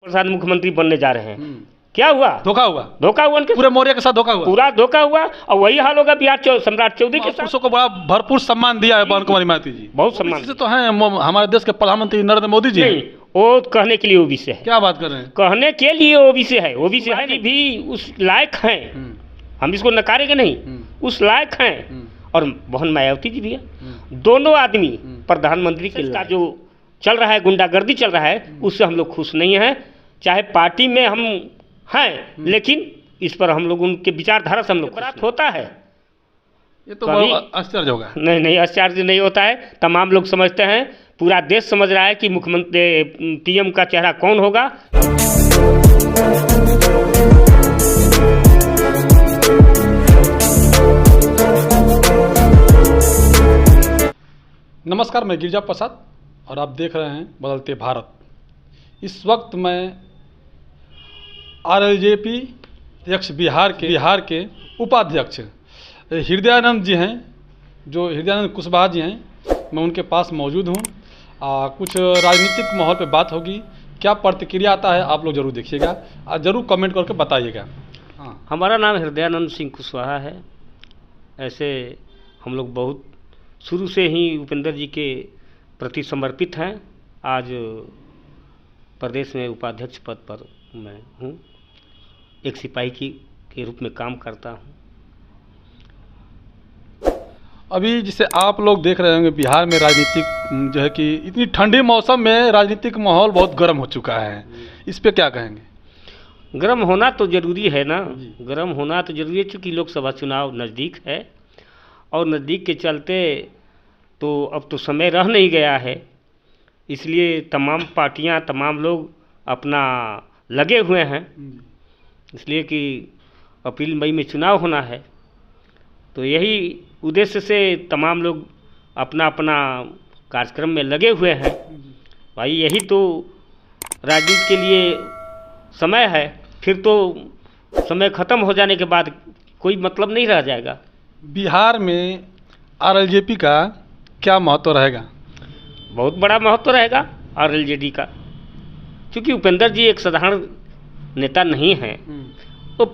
प्रसाद मुख्यमंत्री बनने जा रहे हैं। क्या हुआ? धोखा हुआ, धोखा हुआ उनके पूरे मौर्य के साथ धोखा हुआ, पूरा धोखा हुआ। और वही हाल होगा बिहार सम्राट चौधरी के साथ। को बड़ा भरपूर सम्मान दिया है पवन कुमार महतो जी, बहुत सम्मान से तो हैं हमारे देश के प्रधानमंत्री नरेंद्र मोदी जी। नहीं, वो कहने के लिए ओबीसी है। क्या बात कर रहे हैं? कहने के लिए ओबीसी है, ओबीसी है भी उस लायक हैं, हम इसको नकारेंगे नहीं, उस लायक हैं। और मोहन मायावती जी भी है, दोनों आदमी प्रधानमंत्री के का जो चल रहा है, गुंडागर्दी चल रहा है, उससे हम लोग खुश नहीं हैं। चाहे पार्टी में हम हैं, लेकिन इस पर हम लोग उनके विचारधारा से हम लोग प्राप्त होता है। ये तो बहुत आश्चर्य होगा। नहीं, आश्चर्य नहीं होता है। तमाम लोग समझते हैं, पूरा देश समझ रहा है कि मुख्यमंत्री पीएम का चेहरा कौन होगा। नमस्कार, मैं गिरिजा प्रसाद और आप देख रहे हैं बदलते भारत। इस वक्त मैं आरएलजेपी अध्यक्ष बिहार के उपाध्यक्ष हृदयानंद जी हैं, जो हृदयानंद कुशवाहा जी हैं, मैं उनके पास मौजूद हूँ। कुछ राजनीतिक माहौल पे बात होगी, क्या प्रतिक्रिया आता है आप लोग जरूर देखिएगा और ज़रूर कमेंट करके बताइएगा। हाँ, हमारा नाम हृदयानंद सिंह कुशवाहा है। ऐसे हम लोग बहुत शुरू से ही उपेंद्र जी के प्रति समर्पित हैं। आज प्रदेश में उपाध्यक्ष पद पर मैं हूँ, एक सिपाही के रूप में काम करता हूँ। अभी जिसे आप लोग देख रहे होंगे, बिहार में राजनीतिक जो है कि इतनी ठंडे मौसम में राजनीतिक माहौल बहुत गर्म हो चुका है, इस पे क्या कहेंगे? गर्म होना तो ज़रूरी है ना, गर्म होना तो ज़रूरी है, चूँकि लोकसभा चुनाव नज़दीक है और नज़दीक के चलते तो अब तो समय रह नहीं गया है, इसलिए तमाम पार्टियां, तमाम लोग अपना लगे हुए हैं। इसलिए कि अप्रैल मई में चुनाव होना है, तो यही उद्देश्य से तमाम लोग अपना अपना कार्यक्रम में लगे हुए हैं। भाई यही तो राजनीति के लिए समय है, फिर तो समय ख़त्म हो जाने के बाद कोई मतलब नहीं रह जाएगा। बिहार में आरएलजेपी का क्या महत्व रहेगा? बहुत बड़ा महत्व रहेगा आरएलजेडी का, क्योंकि उपेंद्र जी एक साधारण नेता नहीं हैं। वो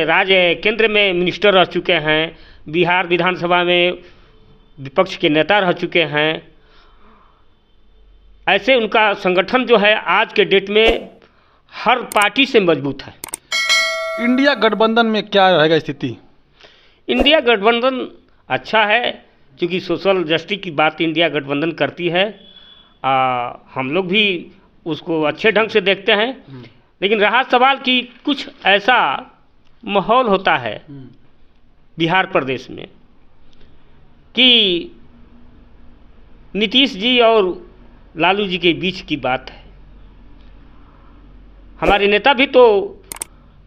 राज्य केंद्र में मिनिस्टर रह चुके हैं, बिहार विधानसभा में विपक्ष के नेता रह चुके हैं। ऐसे उनका संगठन जो है आज के डेट में हर पार्टी से मजबूत है। इंडिया गठबंधन में क्या रहेगा स्थिति? इंडिया गठबंधन अच्छा है, क्योंकि सोशल जस्टिस की बात इंडिया गठबंधन करती है। हम लोग भी उसको अच्छे ढंग से देखते हैं। लेकिन रहा सवाल कि कुछ ऐसा माहौल होता है बिहार प्रदेश में कि नीतीश जी और लालू जी के बीच की बात है। हमारे नेता भी तो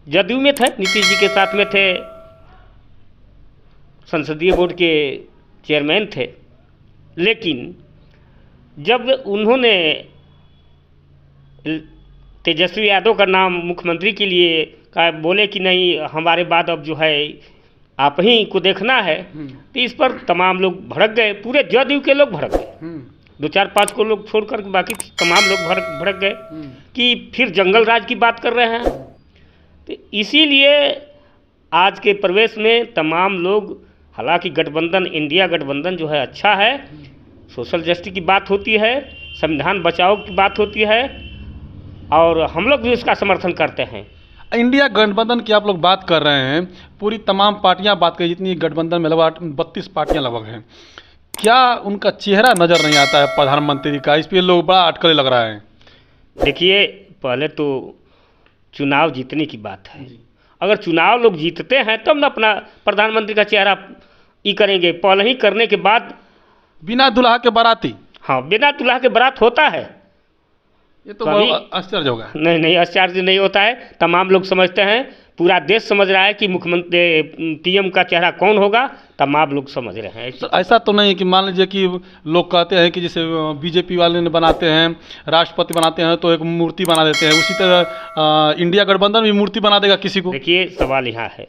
जदयू में थे, नीतीश जी के साथ में थे, संसदीय बोर्ड के चेयरमैन थे। लेकिन जब उन्होंने तेजस्वी यादव का नाम मुख्यमंत्री के लिए का बोले कि नहीं, हमारे बाद अब जो है आप ही को देखना है, तो इस पर तमाम लोग भड़क गए, पूरे जदयू के लोग भड़क गए। 2-4-5 को लोग छोड़कर बाकी तमाम लोग भड़क गए कि फिर जंगल राज की बात कर रहे हैं। तो इसीलिए आज के प्रवेश में तमाम लोग, हालांकि गठबंधन, इंडिया गठबंधन जो है अच्छा है, सोशल जस्टिस की बात होती है, संविधान बचाओ की बात होती है, और हम लोग भी उसका समर्थन करते हैं। इंडिया गठबंधन की आप लोग बात कर रहे हैं, पूरी तमाम पार्टियां बात करें, जितनी गठबंधन में लगभग 32 पार्टियां लगभग हैं, क्या उनका चेहरा नज़र नहीं आता है प्रधानमंत्री का? इस पर लोग बड़ा अटकलें लग रहा है। देखिए, पहले तो चुनाव जीतने की बात है। अगर चुनाव लोग जीतते हैं तब न अपना प्रधानमंत्री का चेहरा ये करेंगे। पहले ही करने के बाद बिना दुल्हा के बाराती, हाँ, बिना दुल्हा के बारात होता है, ये तो बहुत आश्चर्य होगा। नहीं, आश्चर्य नहीं होता है। तमाम लोग समझते हैं, पूरा देश समझ रहा है कि मुख्यमंत्री पीएम का चेहरा कौन होगा, तमाम लोग समझ रहे हैं। ऐसा तो नहीं कि मान लीजिए कि लोग कहते हैं कि जैसे बीजेपी वाले ने बनाते हैं, राष्ट्रपति बनाते हैं तो एक मूर्ति बना देते हैं, उसी तरह इंडिया गठबंधन भी मूर्ति बना देगा किसी को। देखिए, सवाल यहाँ है,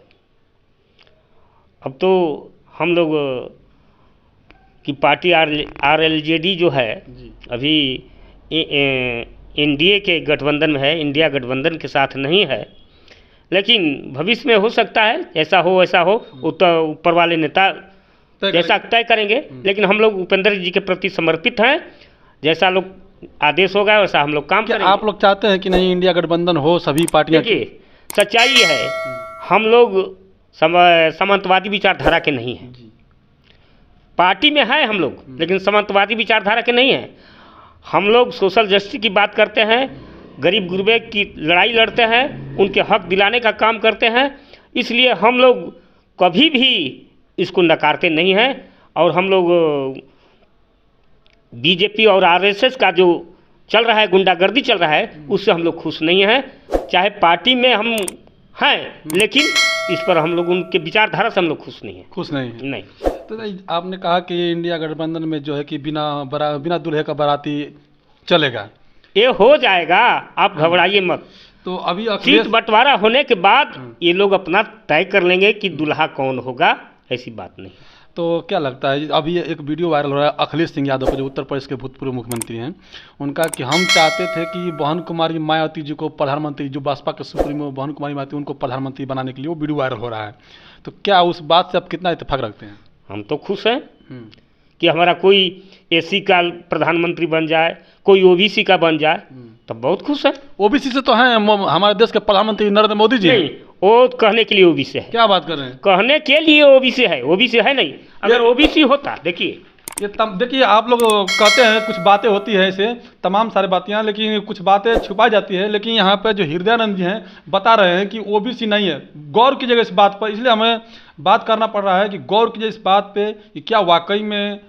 अब तो हम लोग की पार्टी आरएलजेडी जो है, अभी एनडीए के गठबंधन में है, इंडिया गठबंधन के साथ नहीं है, लेकिन भविष्य में हो सकता है ऐसा हो, ऊपर वाले नेता जैसा तय करेंगे। लेकिन हम लोग उपेंद्र जी के प्रति समर्पित हैं, जैसा लोग आदेश होगा वैसा हम लोग काम करेंगे। आप लोग चाहते हैं कि नहीं इंडिया गठबंधन हो सभी पार्टियां? देखिए सच्चाई है, हम लोग सामंतवादी विचारधारा के नहीं हैं, पार्टी में है हम लोग, लेकिन सामंतवादी विचारधारा के नहीं हैं। हम लोग सोशल जस्टिस की बात करते हैं, गरीब गुरबे की लड़ाई लड़ते हैं, उनके हक दिलाने का काम करते हैं, इसलिए हम लोग कभी भी इसको नकारते नहीं हैं। और हम लोग बीजेपी और आरएसएस का जो चल रहा है, गुंडागर्दी चल रहा है, उससे हम लोग खुश नहीं हैं। चाहे पार्टी में हम हैं, लेकिन इस पर हम लोग उनके विचारधारा से हम लोग खुश नहीं हैं। नहीं। तो आपने कहा कि इंडिया गठबंधन में जो है कि बिना दूल्हे का बाराती चलेगा, ये हो जाएगा, आप घबराइए मत। तो अभी सीट बंटवारा होने के बाद ये लोग अपना तय कर लेंगे कि दूल्हा कौन होगा, ऐसी बात नहीं। तो क्या लगता है, अभी एक वीडियो वायरल हो रहा है अखिलेश सिंह यादव को, जो उत्तर प्रदेश के भूतपूर्व मुख्यमंत्री हैं, उनका कि हम चाहते थे कि बहन कुमारी मायावती जी को प्रधानमंत्री, जो बसपा के सुप्रीमो बहन कुमारी मायावती, उनको प्रधानमंत्री बनाने के लिए वो वीडियो वायरल हो रहा है। तो क्या उस बात से आप कितना इत्तेफाक रखते हैं? हम तो खुश हैं कि हमारा कोई एसी का प्रधानमंत्री बन जाए, कोई ओबीसी का बन जाए, तो बहुत खुश है। ओबीसी से तो हैं हमारे देश के प्रधानमंत्री नरेंद्र मोदी जी। नहीं, वो कहने के लिए ओबीसी है। क्या बात कर रहे हैं? कहने के लिए ओबीसी है, ओबीसी है नहीं। अगर ओबीसी होता, देखिए देखिए आप लोग कहते हैं कुछ बातें होती है ऐसे तमाम सारे बातें, लेकिन कुछ बातें छुपाई जाती है। लेकिन यहाँ पे जो हृदयानंद जी हैं बता रहे हैं कि ओबीसी नहीं है। गौर कीजिएगा इस बात पर, इसलिए हमें बात करना पड़ रहा है कि गौर कीजिए इस बात पे कि क्या वाकई में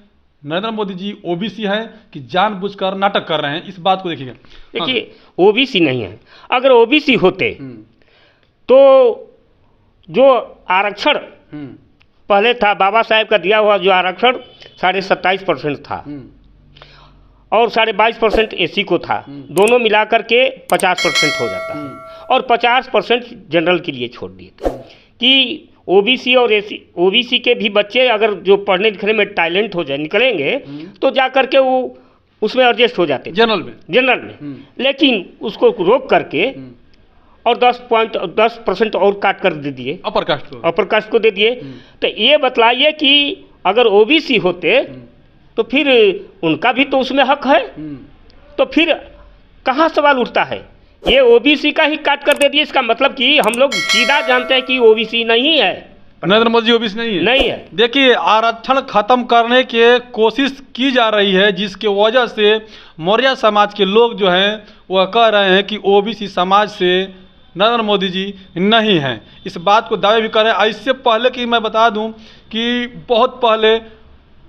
नरेंद्र मोदी जी ओबीसी हैं कि जानबूझकर नाटक कर रहे हैं। इस बात को देखिएगा। देखिए ओबीसी नहीं है, अगर ओबीसी होते तो जो आरक्षण पहले था, बाबा साहेब का दिया हुआ जो आरक्षण 27.5% था और 22.5% एसी को था, दोनों मिलाकर के 50% हो जाता है, और 50% जनरल के लिए छोड़ दिए थे कि ओबीसी और एसी, ओबीसी के भी बच्चे अगर जो पढ़ने लिखने में टैलेंट हो जाए, निकलेंगे तो जा करके वो उसमें एडजस्ट हो जाते जनरल में। लेकिन उसको रोक करके और 10% और काट कर दे दिए, अपर कास्ट को दे दिए। तो ये बतलाइए कि अगर ओबीसी होते तो फिर उनका भी तो उसमें हक है, तो फिर कहाँ सवाल उठता है? ये ओबीसी का ही काट कर दे दिए, इसका मतलब कि हम लोग सीधा जानते हैं कि ओबीसी नहीं है, नरेंद्र मोदी ओबीसी नहीं है। देखिए आरक्षण खत्म करने की कोशिश की जा रही है, जिसके वजह से मौर्य समाज के लोग जो हैं वह कह रहे हैं कि ओबीसी समाज से नरेंद्र मोदी जी नहीं हैं। इस बात को दावे भी कर रहे हैं। इससे पहले कि मैं बता दूं कि बहुत पहले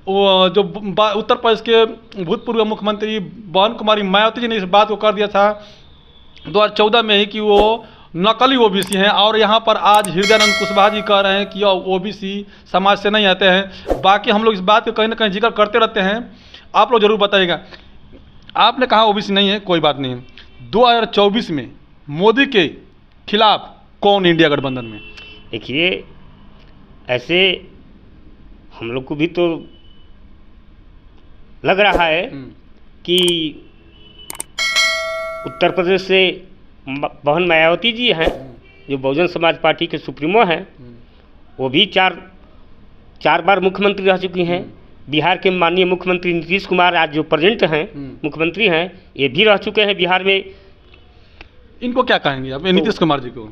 वो जो उत्तर प्रदेश के भूतपूर्व मुख्यमंत्री बहन कुमारी मायावती जी ने इस बात को कर दिया था 2014 में ही कि वो नकली ओबीसी हैं। और यहाँ पर आज हृदयानंद कुशवाहा जी कह रहे हैं कि ओबीसी समाज से नहीं आते हैं। बाकी हम लोग इस बात को कहीं ना कहीं जिक्र करते रहते हैं, आप लोग जरूर बताइएगा। आपने कहा ओबीसी नहीं है, कोई बात नहीं है। 2024 में मोदी के खिलाफ कौन इंडिया गठबंधन में? देखिए ऐसे हम लोग को भी तो लग रहा है कि उत्तर प्रदेश से बहन मायावती जी हैं, जो बहुजन समाज पार्टी के सुप्रीमो हैं, वो भी चार बार मुख्यमंत्री रह चुकी हैं। बिहार के माननीय मुख्यमंत्री नीतीश कुमार आज जो प्रेजेंट हैं मुख्यमंत्री हैं, ये भी रह चुके हैं बिहार में। इनको क्या कहेंगे आप नीतीश कुमार जी को?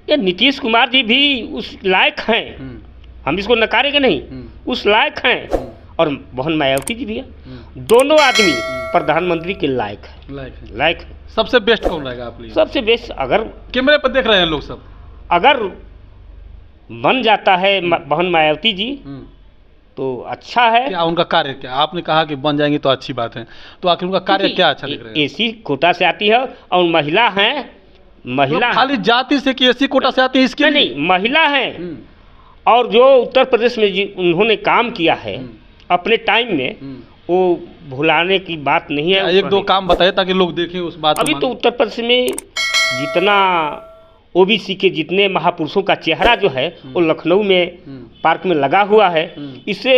ये नीतीश कुमार जी भी उस लायक हैं, हम इसको नकारेंगे नहीं, उस लायक हैं। और बहन मायावती जी भी है, दोनों आदमी प्रधानमंत्री के लायक है। सबसे बेस्ट कौन रहेगा आप लिए? सबसे बेस्ट अगर कैमरे पर देख रहे हैं लोग सब, अगर बन जाता है बहन मायावती जी तो अच्छा है। क्या उनका कार्य क्या? आपने कहा कि बन जाएंगी तो अच्छी बात है, तो आखिर उनका कार्य क्या अच्छा दिख रहा है? एसी कोटा से आती है और महिला हैं, महिला खाली जाति से कि एसी कोटा से आती है इसके नहीं, महिला हैं। और जो उत्तर प्रदेश में उन्होंने काम किया है अपने टाइम में, वो भुलाने की बात नहीं है। एक दो काम बताइए ताकि लोग देखें उस बात। अभी तो उत्तर प्रदेश में जितना ओबीसी के जितने महापुरुषों का चेहरा जो है वो लखनऊ में पार्क में लगा हुआ है। इससे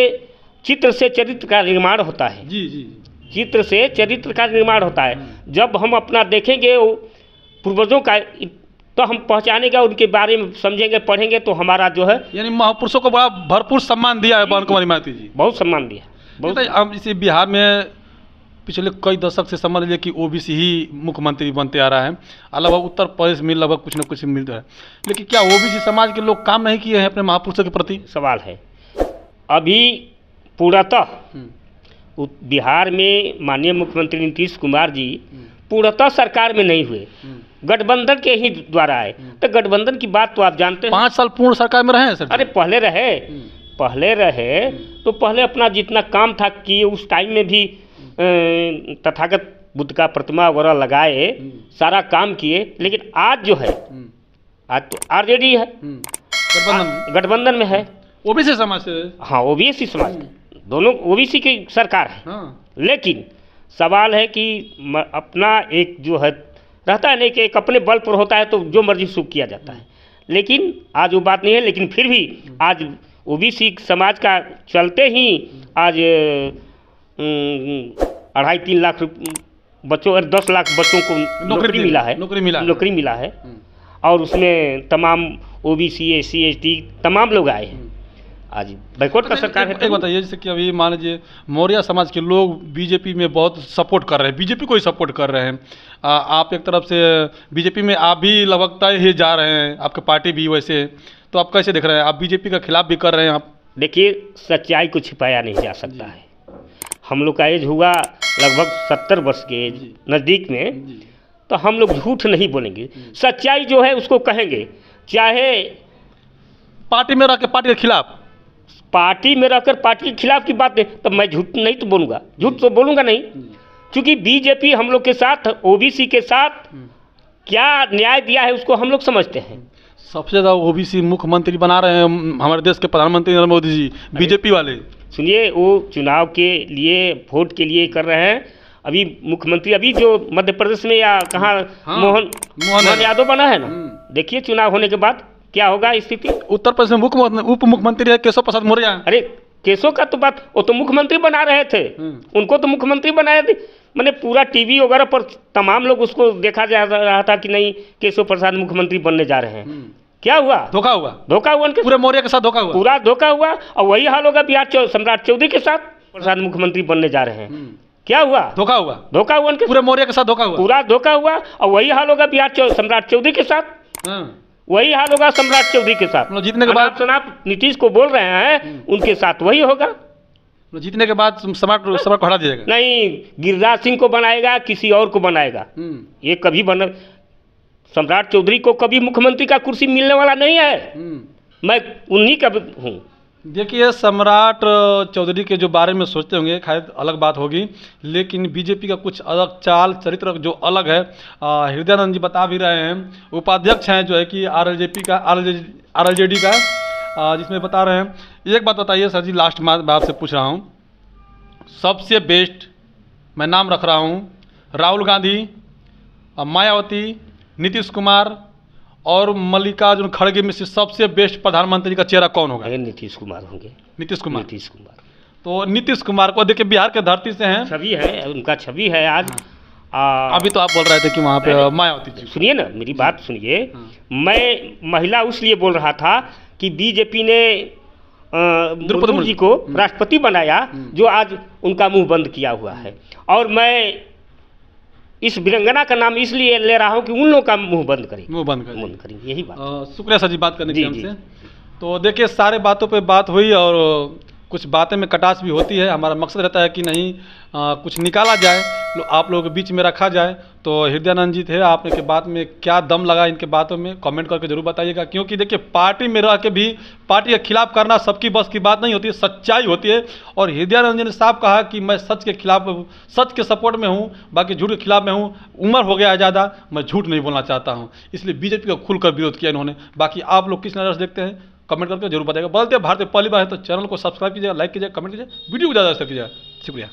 चित्र से चरित्र का निर्माण होता है। जी जी। चित्र से चरित्र का निर्माण होता है। जब हम अपना देखेंगे वो पूर्वजों का, तो हम पहचानेंगे, उनके बारे में समझेंगे, पढ़ेंगे, तो हमारा जो है, यानी महापुरुषों को बड़ा भरपूर सम्मान दिया है बहन कुमारी महती जी। बहुत सम्मान दिया। बहुत। अब इसे बिहार में पिछले कई दशक से समझ लीजिए कि ओबीसी ही मुख्यमंत्री बनते आ रहा है, लगभग उत्तर प्रदेश में लगभग कुछ न कुछ मिलता है, लेकिन क्या ओबीसी समाज के लोग काम नहीं किए हैं अपने महापुरुषों के प्रति? सवाल है। अभी पूर्णतः बिहार में माननीय मुख्यमंत्री नीतीश कुमार जी पूर्णतः सरकार में नहीं हुए, गठबंधन के ही द्वारा आए। तो गठबंधन की बात तो आप जानते हैं। 5 साल पूर्ण सरकार में रहे हैं सर? अरे पहले रहे तो पहले अपना जितना काम था किए, उस टाइम में भी तथागत बुद्ध का प्रतिमा वगैरह लगाए, सारा काम किए। लेकिन आज जो है, आज तो आरजेडी है, गठबंधन में है, ओबीसी समाज से। हाँ, ओबीसी समाज, दोनों ओबीसी की सरकार है। हाँ। लेकिन सवाल है कि अपना एक जो है रहता है नहीं कि एक अपने बल पर होता है तो जो मर्जी सुख किया जाता है, लेकिन आज वो बात नहीं है। लेकिन फिर भी आज ओबीसी समाज का चलते ही आज 2.5-3 लाख बच्चों और 10 लाख बच्चों को नौकरी मिला है। और उसमें तमाम ओबीसी, एससी, एसटी तमाम लोग आए हैं। आज बैकवर्ड का सरकार है। एक बताइए, जैसे कि अभी मान लीजिए मौर्य समाज के लोग बीजेपी में बहुत सपोर्ट कर रहे हैं, बीजेपी को ही सपोर्ट कर रहे हैं। आप एक तरफ से बीजेपी में आप भी लगभग तय ही जा रहे हैं, आपके पार्टी भी वैसे, तो आप कैसे देख रहे हैं? आप बीजेपी के खिलाफ भी कर रहे हैं आप? देखिए, सच्चाई को छिपाया नहीं जा सकता है। हम लोग का एज हुआ लगभग 70 वर्ष के एज नज़दीक में, तो हम लोग झूठ नहीं बोलेंगे, सच्चाई जो है उसको कहेंगे। चाहे पार्टी में रह के पार्टी के खिलाफ, पार्टी में रहकर पार्टी के खिलाफ की बात है, तब मैं झूठ नहीं तो बोलूँगा, झूठ तो बोलूँगा नहीं। क्योंकि बीजेपी हम लोग के साथ, ओबीसी के साथ क्या न्याय दिया है उसको हम लोग समझते हैं। सबसे ज़्यादा ओबीसी मुख्यमंत्री बना रहे हैं हमारे देश के प्रधानमंत्री नरेंद्र मोदी जी, बीजेपी वाले। सुनिए, वो चुनाव के लिए, वोट के लिए कर रहे हैं। अभी मुख्यमंत्री अभी जो मध्य प्रदेश में या कहाँ, मोहन यादव बना है ना, देखिए चुनाव होने के बाद क्या होगा स्थिति। उत्तर प्रदेश में उप मुख्यमंत्री है केशव प्रसाद मौर्य। अरे केशव का तो बात, वो तो मुख्यमंत्री बना रहे थे, उनको तो मुख्यमंत्री बनाए थे। मैंने पूरा टीवी वगैरह पर तमाम लोग उसको देखा जा रहा था कि नहीं केशव प्रसाद मुख्यमंत्री बनने जा रहे हैं। क्या हुआ? धोखा हुआ उनके पूरे मौर्य के साथ धोखा हुआ, पूरा धोखा हुआ। और वही हाल होगा बिहार सम्राट चौधरी के साथ, प्रसाद मुख्यमंत्री बनने जा रहे हैं। क्या हुआ? धोखा हुआ उनके पूरे मौर्य के साथ धोखा हुआ, पूरा धोखा हुआ। और वही हाल होगा बिहार सम्राट चौधरी के साथ, वही हाल होगा सम्राट चौधरी के साथ। जीतने के बाद आप नीतीश को बोल रहे हैं, उनके साथ वही होगा। जीतने के बाद सम्राट को हटा दिएगा? नहीं, गिरिराज सिंह को बनाएगा, किसी और को बनाएगा। ये कभी सम्राट चौधरी को कभी मुख्यमंत्री का कुर्सी मिलने वाला नहीं है। मैं उन्हीं का हूँ। देखिए, सम्राट चौधरी के जो बारे में सोचते होंगे खैर अलग बात होगी, लेकिन बीजेपी का कुछ अलग चाल चरित्र जो अलग है। हृदयानंद जी बता भी रहे हैं, उपाध्यक्ष हैं जो है कि आरजेडी का, जिसमें बता रहे हैं। एक बात बताइए सर जी, लास्ट में आपसे पूछ रहा हूँ, सबसे बेस्ट मैं नाम रख रहा हूँ, राहुल गांधी, मायावती, नीतीश कुमार और मल्लिकार्जुन खड़गे में से सबसे बेस्ट प्रधानमंत्री का चेहरा कौन होगा? नीतीश कुमार होंगे। नीतीश कुमार तो नीतीश कुमार को देखिए, बिहार के धरती से हैं, छवि है उनका, छवि है आज। अभी तो आप बोल रहे थे कि वहाँ पे मायावती जी। सुनिए ना, मेरी बात सुनिए। मैं महिला उसलिए बोल रहा था कि बीजेपी ने द्रौपदी मुर्मू जी को राष्ट्रपति बनाया, जो आज उनका मुंह बंद किया हुआ है। और मैं इस वीरंगना का नाम इसलिए ले रहा हूँ कि उन लोगों का मुंह बंद करेंगे, यही बात। शुक्रिया सर जी बात करने के लिए हमसे। तो देखिए, सारे बातों पे बात हुई और कुछ बातें में कटास भी होती है। हमारा मकसद रहता है कि नहीं कुछ निकाला जाए, आप लोगों के बीच में रखा जाए। तो हृदयानंद जी थे, आपने के बात में क्या दम लगा इनके बातों में, कमेंट करके जरूर बताइएगा। क्योंकि देखिए, पार्टी में रह के भी पार्टी के खिलाफ करना सबकी बस की बात नहीं होती है, सच्चाई होती है। और हृदयानंद जी ने साफ कहा कि मैं सच के खिलाफ, सच के सपोर्ट में हूँ, बाकी झूठ के खिलाफ में हूँ। उम्र हो गया है ज़्यादा, मैं झूठ नहीं बोलना चाहता हूँ, इसलिए बीजेपी का खुलकर विरोध किया इन्होंने। बाकी आप लोग किस नज़र से देखते हैं कमेंट करके जरूर बताइएगा। बदलते भारत में पहली बार है तो चैनल को सब्सक्राइब कीजिएगा, लाइक कीजिएगा, कमेंट कीजिए, वीडियो को ज़्यादा शेयर कीजिएगा। शुक्रिया।